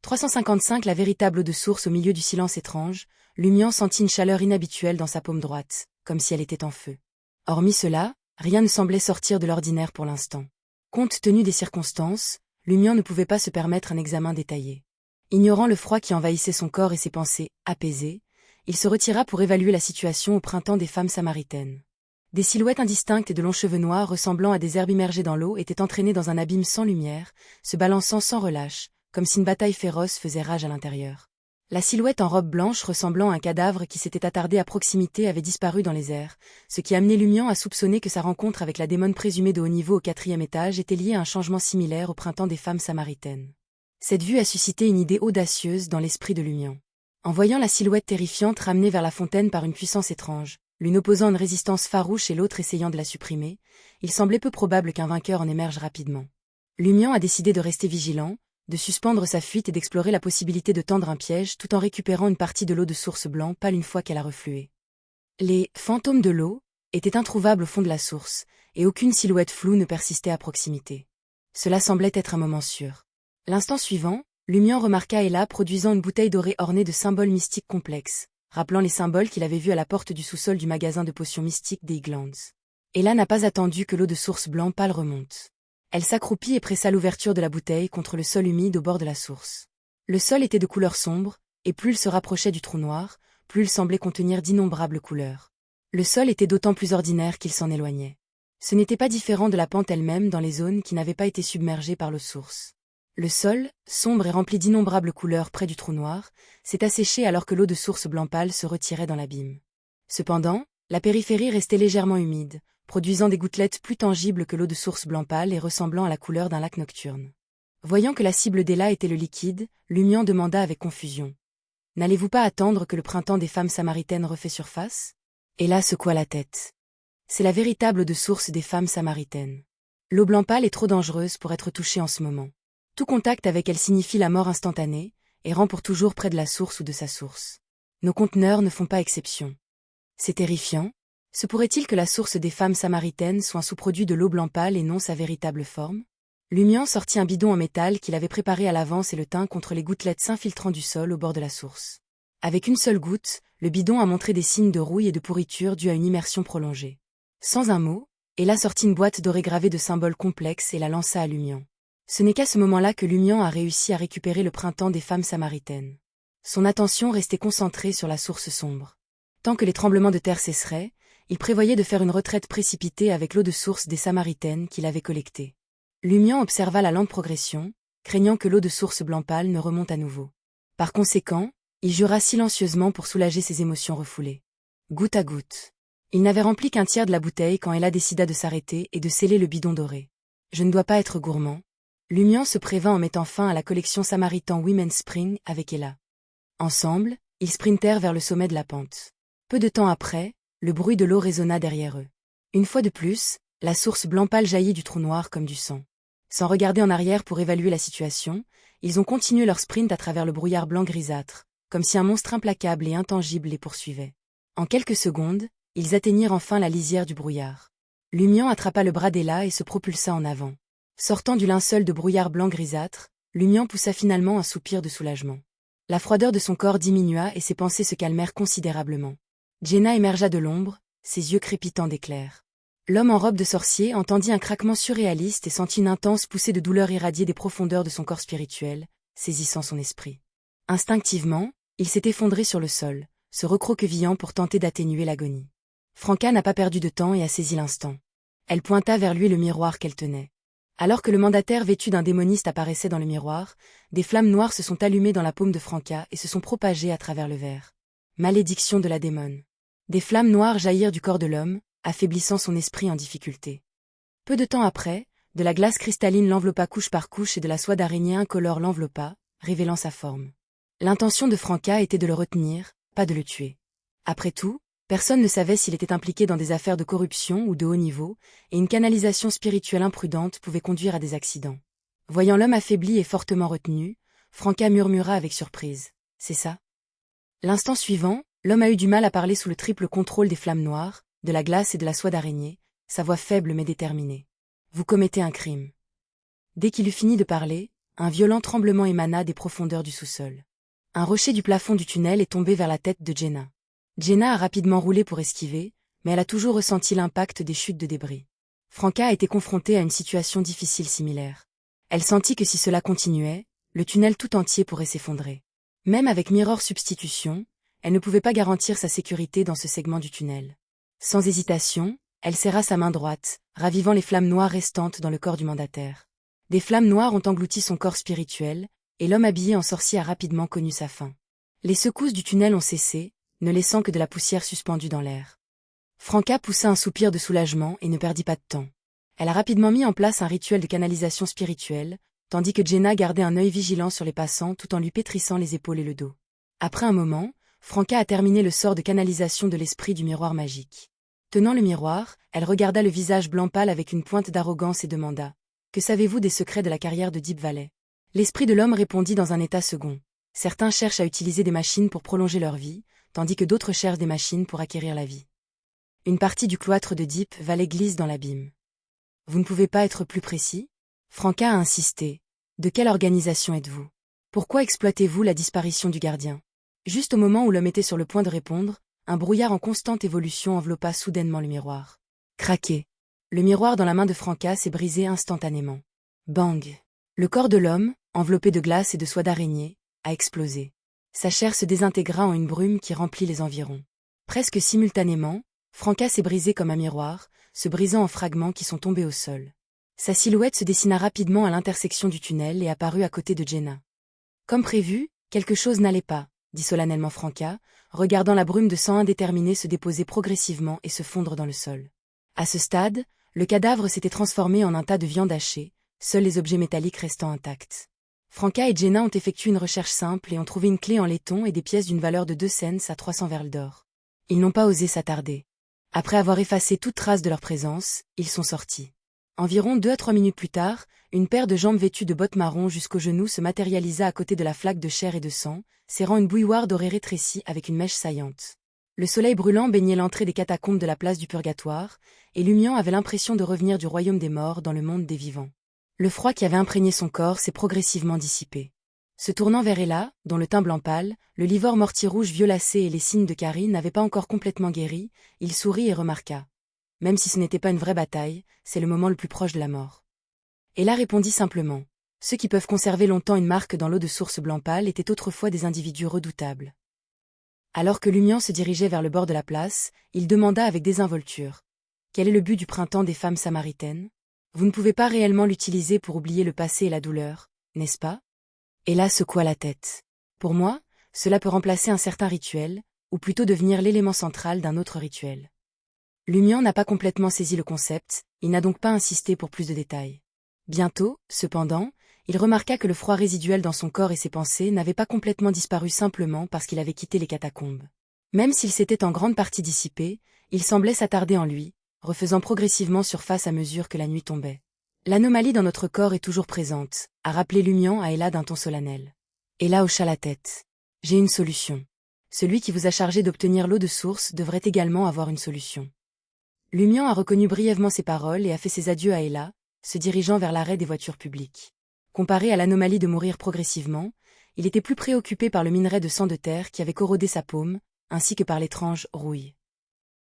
355 La véritable eau de source au milieu du silence étrange, Lumian sentit une chaleur inhabituelle dans sa paume droite, comme si elle était en feu. Hormis cela, rien ne semblait sortir de l'ordinaire pour l'instant. Compte tenu des circonstances, Lumian ne pouvait pas se permettre un examen détaillé. Ignorant le froid qui envahissait son corps et ses pensées apaisées, il se retira pour évaluer la situation au printemps des femmes samaritaines. Des silhouettes indistinctes et de longs cheveux noirs ressemblant à des herbes immergées dans l'eau étaient entraînées dans un abîme sans lumière, se balançant sans relâche, comme si une bataille féroce faisait rage à l'intérieur. La silhouette en robe blanche ressemblant à un cadavre qui s'était attardé à proximité avait disparu dans les airs, ce qui amenait Lumian à soupçonner que sa rencontre avec la démone présumée de haut niveau au 4e étage était liée à un changement similaire au printemps des femmes samaritaines. Cette vue a suscité une idée audacieuse dans l'esprit de Lumian. En voyant la silhouette terrifiante ramenée vers la fontaine par une puissance étrange, l'une opposant une résistance farouche et l'autre essayant de la supprimer, il semblait peu probable qu'un vainqueur en émerge rapidement. Lumian a décidé de rester vigilant, de suspendre sa fuite et d'explorer la possibilité de tendre un piège tout en récupérant une partie de l'eau de source blanc pâle une fois qu'elle a reflué. Les « fantômes de l'eau » étaient introuvables au fond de la source, et aucune silhouette floue ne persistait à proximité. Cela semblait être un moment sûr. L'instant suivant, Lumian remarqua Ella produisant une bouteille dorée ornée de symboles mystiques complexes, rappelant les symboles qu'il avait vus à la porte du sous-sol du magasin de potions mystiques des Egglands. Ella n'a pas attendu que l'eau de source blanc pâle remonte. Elle s'accroupit et pressa l'ouverture de la bouteille contre le sol humide au bord de la source. Le sol était de couleur sombre, et plus il se rapprochait du trou noir, plus il semblait contenir d'innombrables couleurs. Le sol était d'autant plus ordinaire qu'il s'en éloignait. Ce n'était pas différent de la pente elle-même dans les zones qui n'avaient pas été submergées par l'eau source. Le sol, sombre et rempli d'innombrables couleurs près du trou noir, s'est asséché alors que l'eau de source blanc pâle se retirait dans l'abîme. Cependant, la périphérie restait légèrement humide, produisant des gouttelettes plus tangibles que l'eau de source blanc pâle et ressemblant à la couleur d'un lac nocturne. Voyant que la cible d'Ella était le liquide, Lumian demanda avec confusion. « N'allez-vous pas attendre que le printemps des femmes samaritaines refait surface ?» Ella secoua la tête. « C'est la véritable eau de source des femmes samaritaines. L'eau blanc pâle est trop dangereuse pour être touchée en ce moment. Tout contact avec elle signifie la mort instantanée, et rend pour toujours près de la source ou de sa source. Nos conteneurs ne font pas exception. C'est terrifiant. Se pourrait-il que la source des femmes samaritaines soit un sous-produit de l'eau blanc pâle et non sa véritable forme? Lumian sortit un bidon en métal qu'il avait préparé à l'avance et le tint contre les gouttelettes s'infiltrant du sol au bord de la source. Avec une seule goutte, le bidon a montré des signes de rouille et de pourriture dus à une immersion prolongée. Sans un mot, Ella sortit une boîte dorée gravée de symboles complexes et la lança à Lumian. Ce n'est qu'à ce moment-là que Lumian a réussi à récupérer le printemps des femmes samaritaines. Son attention restait concentrée sur la source sombre. Tant que les tremblements de terre cesseraient, il prévoyait de faire une retraite précipitée avec l'eau de source des Samaritaines qu'il avait collectée. Lumian observa la lente progression, craignant que l'eau de source blanc pâle ne remonte à nouveau. Par conséquent, il jura silencieusement pour soulager ses émotions refoulées. Goutte à goutte. Il n'avait rempli qu'un tiers de la bouteille quand Ella décida de s'arrêter et de sceller le bidon doré. Je ne dois pas être gourmand. Lumian se prévint en mettant fin à la collection Samaritan Women's Spring avec Ella. Ensemble, ils sprintèrent vers le sommet de la pente. Peu de temps après, le bruit de l'eau résonna derrière eux. Une fois de plus, la source blanc pâle jaillit du trou noir comme du sang. Sans regarder en arrière pour évaluer la situation, ils ont continué leur sprint à travers le brouillard blanc grisâtre, comme si un monstre implacable et intangible les poursuivait. En quelques secondes, ils atteignirent enfin la lisière du brouillard. Lumian attrapa le bras d'Ella et se propulsa en avant. Sortant du linceul de brouillard blanc grisâtre, Lumian poussa finalement un soupir de soulagement. La froideur de son corps diminua et ses pensées se calmèrent considérablement. Jenna émergea de l'ombre, ses yeux crépitants d'éclairs. L'homme en robe de sorcier entendit un craquement surréaliste et sentit une intense poussée de douleur irradier des profondeurs de son corps spirituel, saisissant son esprit. Instinctivement, il s'est effondré sur le sol, se recroquevillant pour tenter d'atténuer l'agonie. Franca n'a pas perdu de temps et a saisi l'instant. Elle pointa vers lui le miroir qu'elle tenait. Alors que le mandataire vêtu d'un démoniste apparaissait dans le miroir, des flammes noires se sont allumées dans la paume de Franca et se sont propagées à travers le verre. Malédiction de la démone. Des flammes noires jaillirent du corps de l'homme, affaiblissant son esprit en difficulté. Peu de temps après, de la glace cristalline l'enveloppa couche par couche et de la soie d'araignée incolore l'enveloppa, révélant sa forme. L'intention de Franca était de le retenir, pas de le tuer. Après tout, personne ne savait s'il était impliqué dans des affaires de corruption ou de haut niveau, et une canalisation spirituelle imprudente pouvait conduire à des accidents. Voyant l'homme affaibli et fortement retenu, Franca murmura avec surprise. « C'est ça ?» L'instant suivant, l'homme a eu du mal à parler sous le triple contrôle des flammes noires, de la glace et de la soie d'araignée, sa voix faible mais déterminée. « Vous commettez un crime. » Dès qu'il eut fini de parler, un violent tremblement émana des profondeurs du sous-sol. Un rocher du plafond du tunnel est tombé vers la tête de Jenna. Jenna a rapidement roulé pour esquiver, mais elle a toujours ressenti l'impact des chutes de débris. Franca a été confrontée à une situation difficile similaire. Elle sentit que si cela continuait, le tunnel tout entier pourrait s'effondrer. Même avec Mirror Substitution, elle ne pouvait pas garantir sa sécurité dans ce segment du tunnel. Sans hésitation, elle serra sa main droite, ravivant les flammes noires restantes dans le corps du mandataire. Des flammes noires ont englouti son corps spirituel, et l'homme habillé en sorcier a rapidement connu sa fin. Les secousses du tunnel ont cessé, ne laissant que de la poussière suspendue dans l'air. Franca poussa un soupir de soulagement et ne perdit pas de temps. Elle a rapidement mis en place un rituel de canalisation spirituelle, tandis que Jenna gardait un œil vigilant sur les passants tout en lui pétrissant les épaules et le dos. Après un moment, Franca a terminé le sort de canalisation de l'esprit du miroir magique. Tenant le miroir, elle regarda le visage blanc pâle avec une pointe d'arrogance et demanda « Que savez-vous des secrets de la carrière de Deep Valley ?» L'esprit de l'homme répondit dans un état second. Certains cherchent à utiliser des machines pour prolonger leur vie, tandis que d'autres cherchent des machines pour acquérir la vie. Une partie du cloître de Deep Valley glisse dans l'abîme. Vous ne pouvez pas être plus précis ? Franca a insisté. De quelle organisation êtes-vous ? Pourquoi exploitez-vous la disparition du gardien ? Juste au moment où l'homme était sur le point de répondre, un brouillard en constante évolution enveloppa soudainement le miroir. Craqué. Le miroir dans la main de Franca s'est brisé instantanément. Bang. Le corps de l'homme, enveloppé de glace et de soie d'araignée, a explosé. Sa chair se désintégra en une brume qui remplit les environs. Presque simultanément, Franca s'est brisé comme un miroir, se brisant en fragments qui sont tombés au sol. Sa silhouette se dessina rapidement à l'intersection du tunnel et apparut à côté de Jenna. Comme prévu, quelque chose n'allait pas, dit solennellement Franca, regardant la brume de sang indéterminée se déposer progressivement et se fondre dans le sol. À ce stade, le cadavre s'était transformé en un tas de viande hachée, seuls les objets métalliques restant intacts. Franca et Jenna ont effectué une recherche simple et ont trouvé une clé en laiton et des pièces d'une valeur de 2 cents à 300 verles d'or. Ils n'ont pas osé s'attarder. Après avoir effacé toute trace de leur présence, ils sont sortis. Environ 2 à 3 minutes plus tard, une paire de jambes vêtues de bottes marron jusqu'aux genoux se matérialisa à côté de la flaque de chair et de sang, serrant une bouilloire dorée rétrécie avec une mèche saillante. Le soleil brûlant baignait l'entrée des catacombes de la place du Purgatoire, et Lumian avait l'impression de revenir du royaume des morts dans le monde des vivants. Le froid qui avait imprégné son corps s'est progressivement dissipé. Se tournant vers Ella, dont le teint blanc pâle, le livore mortier rouge violacé et les signes de Carrie n'avaient pas encore complètement guéri, il sourit et remarqua. Même si ce n'était pas une vraie bataille, c'est le moment le plus proche de la mort. Ella répondit simplement. Ceux qui peuvent conserver longtemps une marque dans l'eau de source blanc pâle étaient autrefois des individus redoutables. Alors que Lumian se dirigeait vers le bord de la place, il demanda avec désinvolture. Quel est le but du printemps des femmes samaritaines ? Vous ne pouvez pas réellement l'utiliser pour oublier le passé et la douleur, n'est-ce pas ? Ella secoua la tête. Pour moi, cela peut remplacer un certain rituel, ou plutôt devenir l'élément central d'un autre rituel. Lumian n'a pas complètement saisi le concept, il n'a donc pas insisté pour plus de détails. Bientôt, cependant, il remarqua que le froid résiduel dans son corps et ses pensées n'avait pas complètement disparu simplement parce qu'il avait quitté les catacombes. Même s'il s'était en grande partie dissipé, il semblait s'attarder en lui, refaisant progressivement surface à mesure que la nuit tombait. L'anomalie dans notre corps est toujours présente, a rappelé Lumian à Ella d'un ton solennel. Ella hocha la tête. J'ai une solution. Celui qui vous a chargé d'obtenir l'eau de source devrait également avoir une solution. Lumian a reconnu brièvement ses paroles et a fait ses adieux à Ella, se dirigeant vers l'arrêt des voitures publiques. Comparé à l'anomalie de mourir progressivement, il était plus préoccupé par le minerai de sang de terre qui avait corrodé sa paume, ainsi que par l'étrange rouille.